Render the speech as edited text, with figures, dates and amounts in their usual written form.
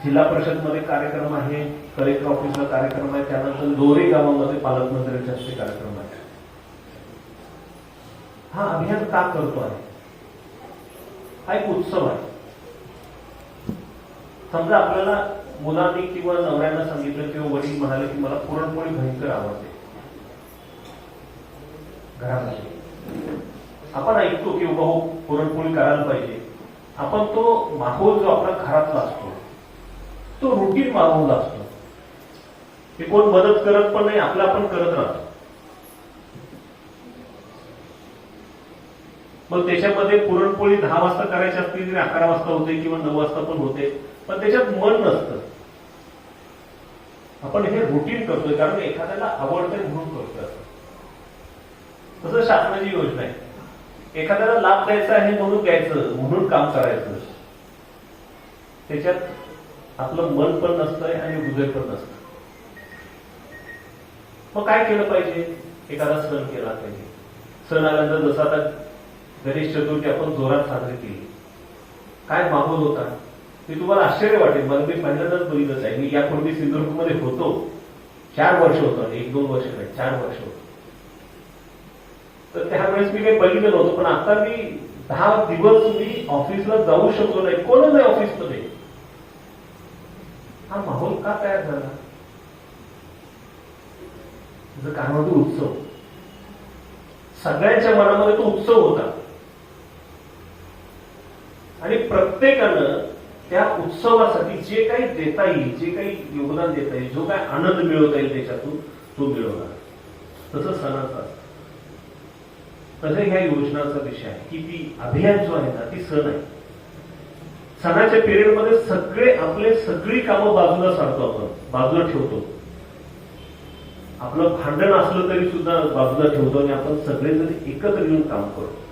जिल्हा परिषद मध्ये कार्यक्रम आहे, कलेक्टर ऑफिसला कार्यक्रम आहे, त्यानंतर दोरे गावामध्ये पालकमंत्र्यांच्या हस्ते कार्यक्रम आहे. हा अभियान का करतो आहे? हा एक उत्सव आहे. समजा आपल्याला मुलांनी किंवा नवऱ्यानं सांगितलं किंवा वडील म्हणाले की मला पुरणपोळी भयंकर आवडते, घरामध्ये आपण ऐकतो की हो पुरणपोळी करायला पाहिजे. आपण तो माहोल जो आपला घरातला असतो तो रुटीन माहोल असतो, की कोण मदत करत पण नाही, आपला आपण करत राहतो. मग त्याच्यामध्ये पुरणपोळी 10 वाजता करायची असते तरी 11 वाजता होते किंवा 9 वाजता पण होते, पण त्याच्यात मन नसतं. आपण हे रुटीन करतोय कारण एखाद्याला आवडतंय म्हणून करतोय. तसं शासनाची योजना आहे, एखाद्याला लाभ द्यायचा आहे म्हणून द्यायचं, म्हणून काम करायचं. त्याच्यात आपलं मन पण नसतंय आणि हृदय पण नसतं. मग काय केलं पाहिजे? एखादा सण केला पाहिजे. सण आल्यानंतर जसं आता गणेश चतुर्थी आपण जोरात साजरी केली, काय माहोल होता ते तुम्हाला आश्चर्य वाटेल. मला मी पहिल्यांदाच बघितलंच आहे. मी यापूर्वी सिंधुदुर्गमध्ये होतो, 4 वर्ष होतो, 1-2 वर्ष नाही 4 वर्ष होतो. तर त्यावेळेस मी काही बघितलं नव्हतं, पण आता मी 10 दिवस मी ऑफिसला जाऊ शकलो नाही, कोणच नाही ऑफिसमध्ये. हा माहोल का तयार झाला? त्याचं कारण होतं उत्सव. सगळ्यांच्या मनामध्ये तो उत्सव होता आणि प्रत्येकानं त्या उत्सवासाठी जे काही देता येईल, जे काही योगदान देता येईल, जो काही आनंद मिळवता येईल त्याच्यातून तो मिळवणार. तसं सणाचा असतं. तसं ह्या योजनाचा विषय आहे की ती अभियान जो आहे ना ती सण आहे. सणाच्या पिरियडमध्ये सगळे आपले सगळी कामं बाजूला सारतो, आपण बाजूला ठेवतो. आपलं भांडण असलं तरी सुद्धा बाजूला ठेवतो आणि आपण सगळेजण एकत्र येऊन काम करतो.